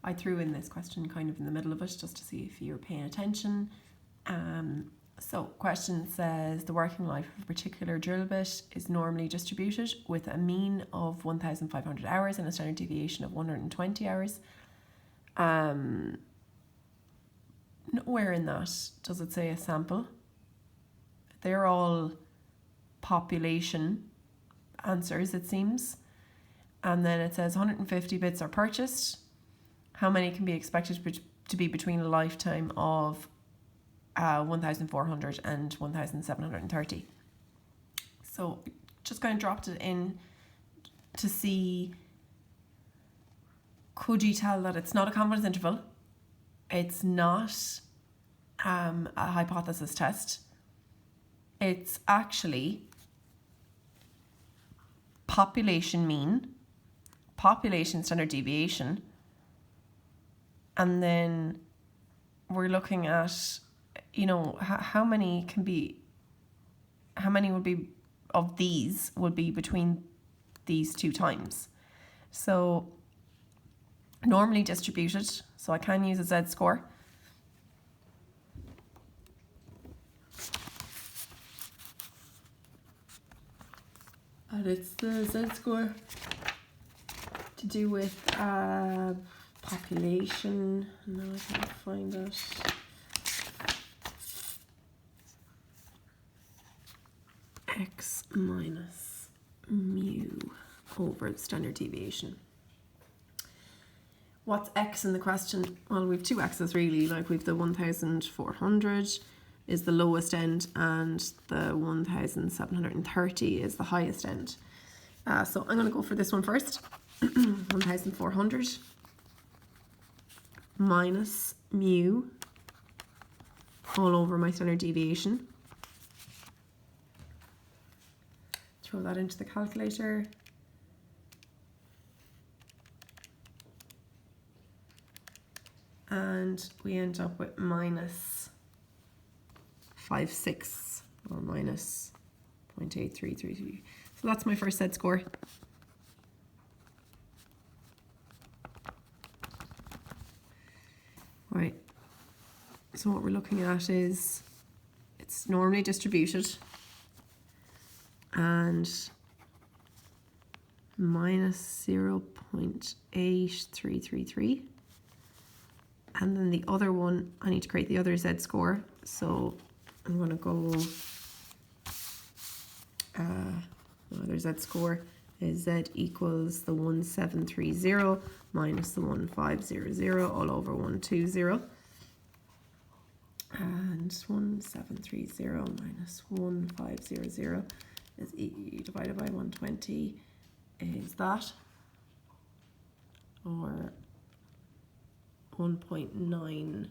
I threw in this question kind of in the middle of it just to see if you're paying attention. So question says, the working life of a particular drill bit is normally distributed with a mean of 1,500 hours and a standard deviation of 120 hours. Nowhere in that does it say a sample. They're all population answers, it seems. And then it says 150 bits are purchased. How many can be expected to be between a lifetime of 1,400 and 1,730? So just kind of dropped it in to see, could you tell that it's not a confidence interval? It's not a hypothesis test. It's actually population mean, population standard deviation, and then we're looking at, you know, how many would be of these would be between these two times. So normally distributed, so I can use a z-score. And it's the z-score to do with population. Now I can't find it. X minus mu over the standard deviation. What's X in the question? Well, we've two X's really, like we've the 1,400 is the lowest end and the 1,730 is the highest end. So I'm going to go for this one first. 1,400 minus mu all over my standard deviation. Throw that into the calculator. And we end up with minus 0.56 or minus 0.8333. So that's my first z-score. Right. So what we're looking at is it's normally distributed and minus 0.8333. And then the other one, I need to create the other z-score. So I'm going to go, the other z-score is z equals the 1730 minus the 1500 all over 120. And 1730 minus 1500 is E divided by 120 is that, or 1.91.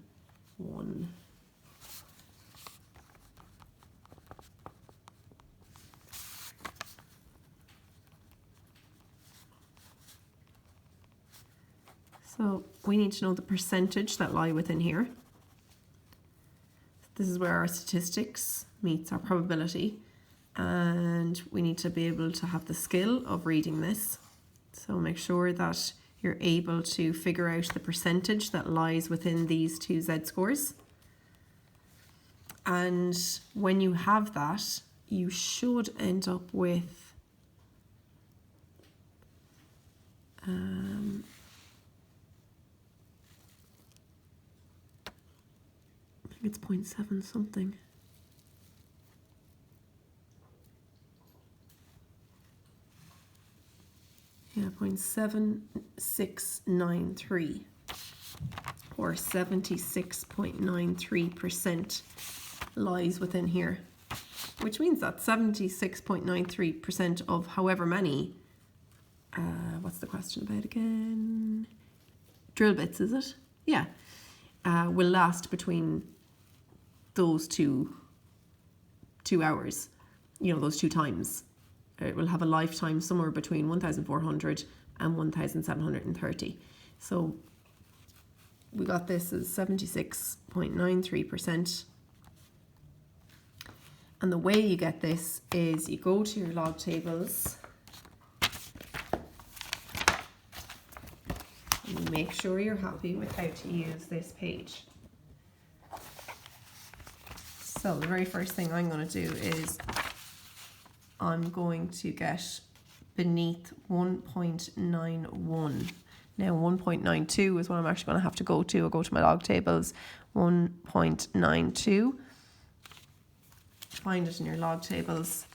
So we need to know the percentage that lie within here. This is where our statistics meets our probability, and we need to be able to have the skill of reading this. So make sure that you're able to figure out the percentage that lies within these two z-scores. And when you have that, you should end up with I think it's 0.7 something. Yeah, 0.7693 or 76.93% lies within here, which means that 76.93% of however many, what's the question about again? Drill bits, is it? Yeah, will last between those two hours, you know, those two times. It will have a lifetime somewhere between 1,400 and 1,730. So we got this as 76.93%. And the way you get this is you go to your log tables. And make sure you're happy with how to use this page. So the very first thing I'm going to do is I'm going to get beneath 1.91. Now 1.92 is what I'm actually going to have to go to. I'll go to my log tables, 1.92. Find it in your log tables.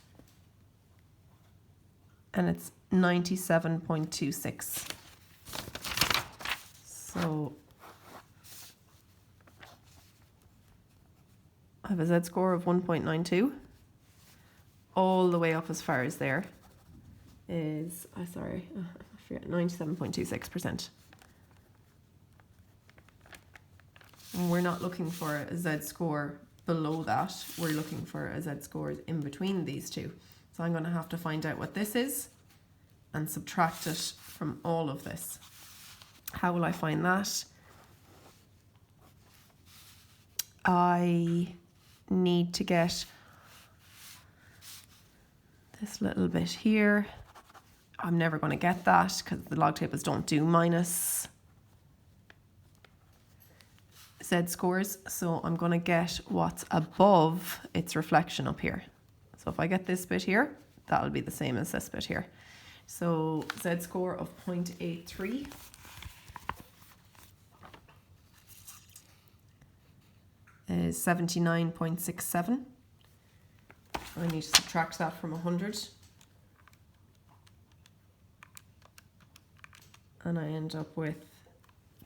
And it's 97.26. So I have a Z-score of 1.92. All the way up as far as there is, I forget, 97.26%. And we're not looking for a Z-score below that. We're looking for a Z-score in between these two. So I'm going to have to find out what this is and subtract it from all of this. How will I find that? I need to get this little bit here. I'm never going to get that because the log tables don't do minus Z-scores. So I'm going to get what's above its reflection up here. So if I get this bit here, that'll be the same as this bit here. So Z-score of 0.83. Is 79.67. I need to subtract that from 100. And I end up with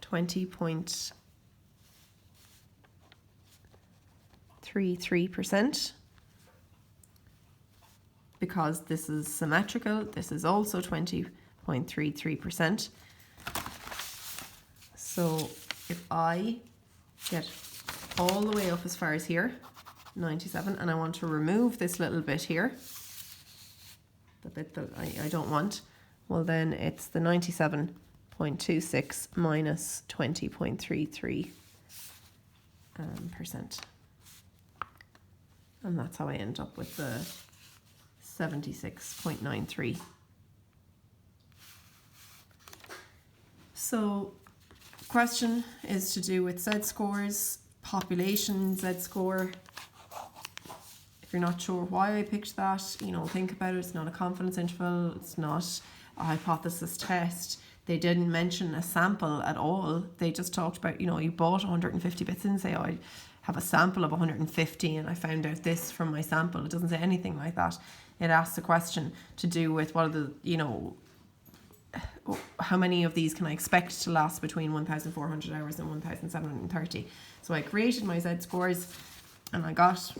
20.33%. Because this is symmetrical, this is also 20.33%. So if I get all the way up as far as here, 97, and I want to remove this little bit here, the bit that I don't want, well then it's the 97.26 minus 20.33%. And that's how I end up with the 76.93. So question is to do with Z-scores, population Z-score. If you're not sure why I picked that, think about it. It's not a confidence interval. It's not a hypothesis test. They didn't mention a sample at all. They just talked about, you bought 150 bits and say, oh, I have a sample of 150 and I found out this from my sample. It doesn't say anything like that. It asks a question to do with what are the, how many of these can I expect to last between 1,400 hours and 1,730. So I created my Z-scores and I got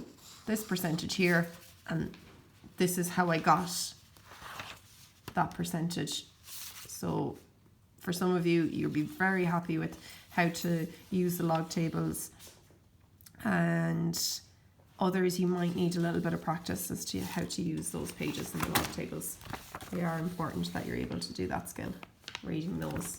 this percentage here, and this is how I got that percentage. So for some of you, you'll be very happy with how to use the log tables, and others you might need a little bit of practice as to how to use those pages in the log tables. They are important that you're able to do that skill, reading those.